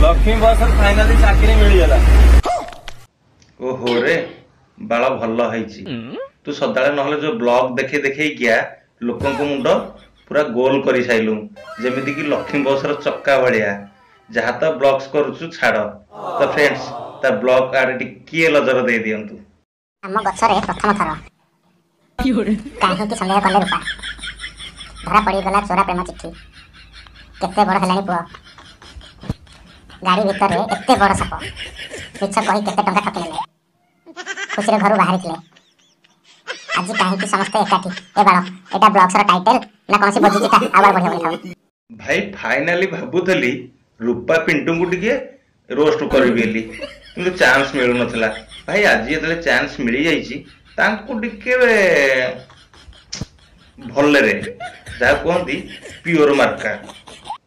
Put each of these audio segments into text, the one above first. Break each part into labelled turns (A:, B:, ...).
A: लक्ष्मी बस फाइनाली चाकरी मिलगला।
B: ओहो रे बाल भल है तू सदा नहले जो ब्लॉग देखे देखे गया लोकों को मुंड पूरा गोल कर साइलु जेमिति कि लक्ष्मी बस चक्का भाया जहाँ तो ब्लॉग्स करुचु छाड़ तो फ्रेंड्स ता ब्लॉग आड़े टिके नजर दे दियंतु।
C: आम गछरे प्रथम थर कहीं संदेह कले रूपा धरा पड़गला चोरा प्रेम चिट्ठी केते बड़ हेलानी पुआ गाड़ी भितर एते बड़ साप मिछ कही केते टंका ठकी नेले खुशी घर बाहर आज कहीं समस्ते एकाठी ए बाल एटा ब्लॉग्स रा टाइटल ना कौन सी बजिटा आवाज बढ़िया बढ़िया
B: भाई फाइनाली भाबुथली रूपा पिंटू को टिके रोस्ट करबेली किंतु चांस मिलु नथला भाई आज जेतले चांस मिली जाईची तांको टिके भल्ले रे जा कहंती प्योर मार्का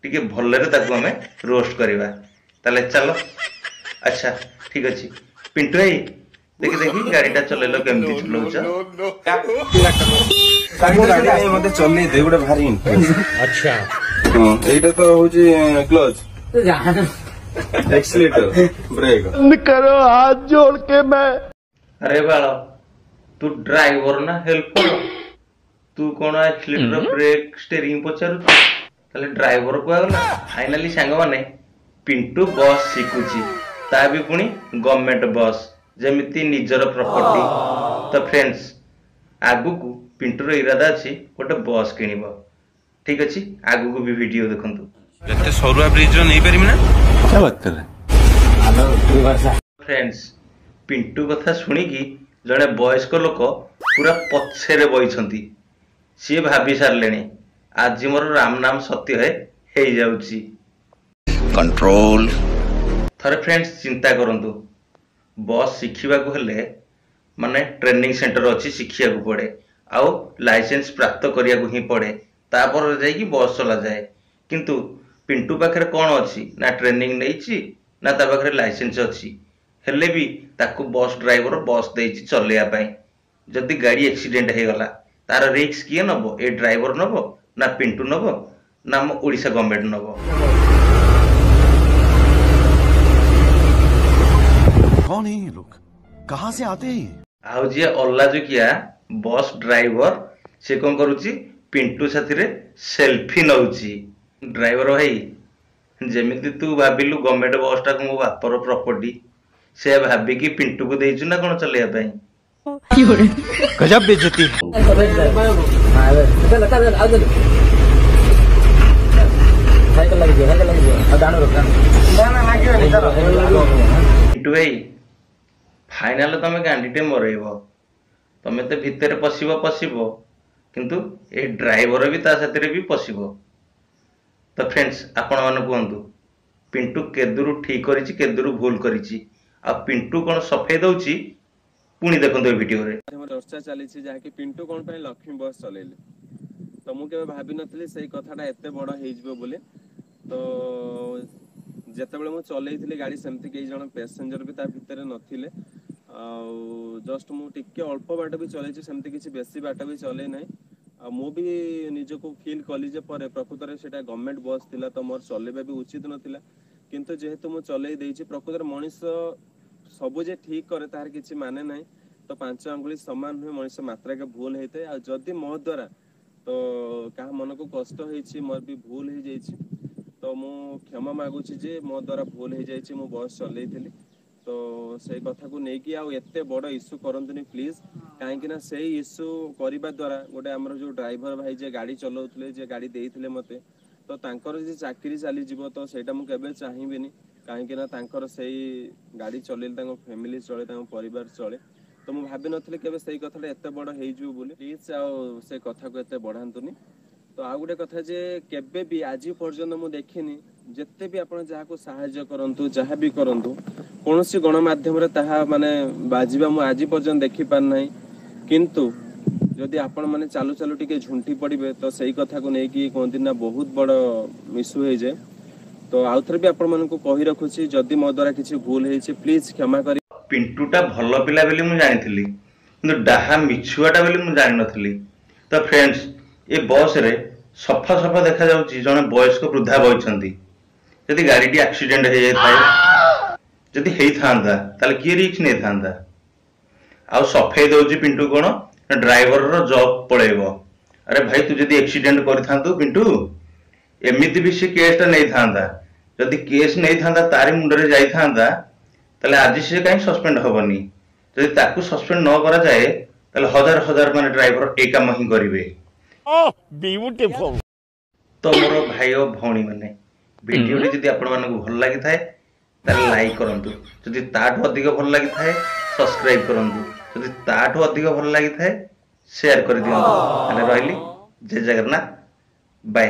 B: टिके भल्ले रे ताको हमें रोस्ट करबा ताले चलो। अच्छा ठीक अछि पिंटू भाई देखि देखि गाड़ीटा चलेलो केमती चलौछ
A: गाड़ी नहीं मते चलने दे गुडा भारी इंटरेस्ट।
D: अच्छा
A: हां एटा तो होची क्लच एक्सीलेटर ब्रेक
D: करो हाथ जोड़ के मैं।
B: अरे बाल तू ड्राइवर ना हेल्पर तू कौन एक्सीलेटर ब्रेक स्टीयरिंग पचारू ताले ड्राइवर को आगला फाइनाली सांग माने पिंटू बस शिखुची ता भी पुणी गवर्नमेंट बस जेमिति निजर प्रॉपर्टी। तो फ्रेंड्स आगु को पिंटूर इरादा अच्छी गोटे बस किनिबो ठीक अच्छी आगु को भी वीडियो देखंतु एते सरुआ ब्रिज रो नहीं परिम ना
A: क्या बात कर रहे
B: फ्रेंड्स पिंटू कथा सुनी कि जड़े वयस्क लोक पूरा पछरे बइछंती सी भाभी सारले आज मोर राम नाम सत्य है जाउची कंट्रोल। थरे फ्रेंड्स चिंता करंतु बस शिखिबा को हेले माने ट्रेनिंग सेंटर अच्छी शिखिया को पड़े आउ लाइसेंस प्राप्त करिया को ही पड़े तापर जाई कि बस चला जाए किंतु पिंटू पाखरे कौन अच्छी ना ट्रेनिंग नहीं ना ता पाखरे लाइसेंस अच्छी हेले भी ताकू बस ड्राइवर बस देइछि चलेया पाई जदि गाड़ी एक्सीडेंट हे गला तार रिस्क किए नबो ए ड्राइवर नबो ना पिंटू नबो ना हम ओडिशा गवर्नमेंट नबो।
E: कौन है ये लोग कहां से आते हैं
B: आउ जे अल्ला जो किया बस ड्राइवर से कौन करुची पिंटू साथी रे सेल्फी नउची ड्राइवर भाई जेमिति तू भाबिलु गवर्नमेंट बस टा को मो बापर प्रॉपर्टी से भाबी कि पिंटू को देइछु ना कोन चलेया पाई
E: गजब बेइज्जती।
B: पिंटू भाई फाइनाल तमे गांडीटे मरेइबो तमे तो भितर पशिबो किंतु ए ड्राइवर भी ता साथी रे भी पशिबो। तो फ्रेंड्स आपण मान कहतु पिंटू केदुरु ठीक करिछि केदुरु भूल करिछि आ पिंटू कोन सफेद दउछि पुणी देखंतो ए वीडियो रे
F: चर्चा चली जहाँ कि पिंटू कौन पे लक्ष्मी बस चलेले तो मुझे भाभी नथली से कथाटा एते बड़ हो बोले तो जितेबाला मुझे चलई गाड़ी सेमती कई जन पैसेंजर भी ता भितर नथिले जस्ट मुझे अल्प बाट भी चलई सेमती किसी बेसी बाट भी चले ना मु भी निजको फील कली जे पर प्रकृत में सेटा गवर्नमेंट बस थिला तो मोर चलेबा भी उचित नथिला किंतु जेहेतु मु चलई देइछि प्रकृत में मनीष सबु जे ठीक करे तार किछि माने नाही तो 5 आंगुली समान हुए मनीष मात्रा के भूल होते आ जदि मो द्वारा तो क्या मन को कष्ट होइछि मोर भी भूल हो जाइछि तो मु क्षमा मागुछि जे मो द्वारा भूल हो जाइछि मु बस चलई थिली तो से कथा को नेकी आ एते बड़ इश्यू करंतुनी प्लीज काहेकि ना से इश्यू करबा द्वारा गोटे हमर जो ड्राइवर भाई जे गाड़ी चलाउतले जे गाड़ी देइथिले मते तो तांकर जे चाकरी चली जीवो तो सेटा मु केबे चाहिबिनी काहेकि ना तांकर सेई गाड़ी चलेल तांको फैमिली चले तांको परिवार चले तो मु भाबी नथले केबे सेई कथाटा एते बड़ हेइ जु बोली प्लीज आ से कथा को एते बढ़ांतुनी। तो आ गोटे कथा जे केबे भी आज पर्यंत मु देखिनी जेते भी आपण जहा को सहायता करंतु जहा भी करंतु कोनोसी गणमाध्यम रे ताहा माने बाजीबा मु आज पर्यंत देखि पार नाही किंतु जदि आपण माने चालू चालू टिके झुंठी पड़िबे तो सही कथा को नै कि कोन दिन ना बहुत बड़ इश्यू हे जाय तो आउथरे भी आपण मन को कहि रखुची जदि मो द्वारा किछि भूल हेछि प्लीज क्षमा करी।
B: पिंटूटा भल पिला बेली मु जानिथिली किंतु डाहा मिछुआटा बेली मु जानि नथिली। तो फ्रेंड्स ए बस रे सफा सफा देखा जाउची जने वयस्क वृद्धा बइछंती जदि गाड़ी एक्सीडेंट हो जाए जदि हेइथांदा ताले किए रिस्क नहीं थांदा आउ सफेई दउची पिंटू कोन ड्राइवर रो जॉब पळेबो अरे भाई तू जदि एक्सीडेंट करथांतु पिंटू एमिति भी से केस ता नहीं थांदा जदि केस नहीं थांदा तारी मुंडरे जाई थांदा ताले आज से काई सस्पेंड होबनी जदि ताकू सस्पेंड न करा जाए ताले हजार हजार माने ड्राइवर ए काम ही करिवे
D: ओह ब्यूटीफुल
B: तो मोर भाई और भौणी माने वीडियो जदि आपण मानकु भल लागि थाए ताले लाइक करंतु जदि ताठो अधिक भल लागि थाए सब्सक्राइब करंतु जदि ताठो अधिक भल लागि थाए शेयर कर दियंतु ताले रहली जय जगन्नाथ बाय।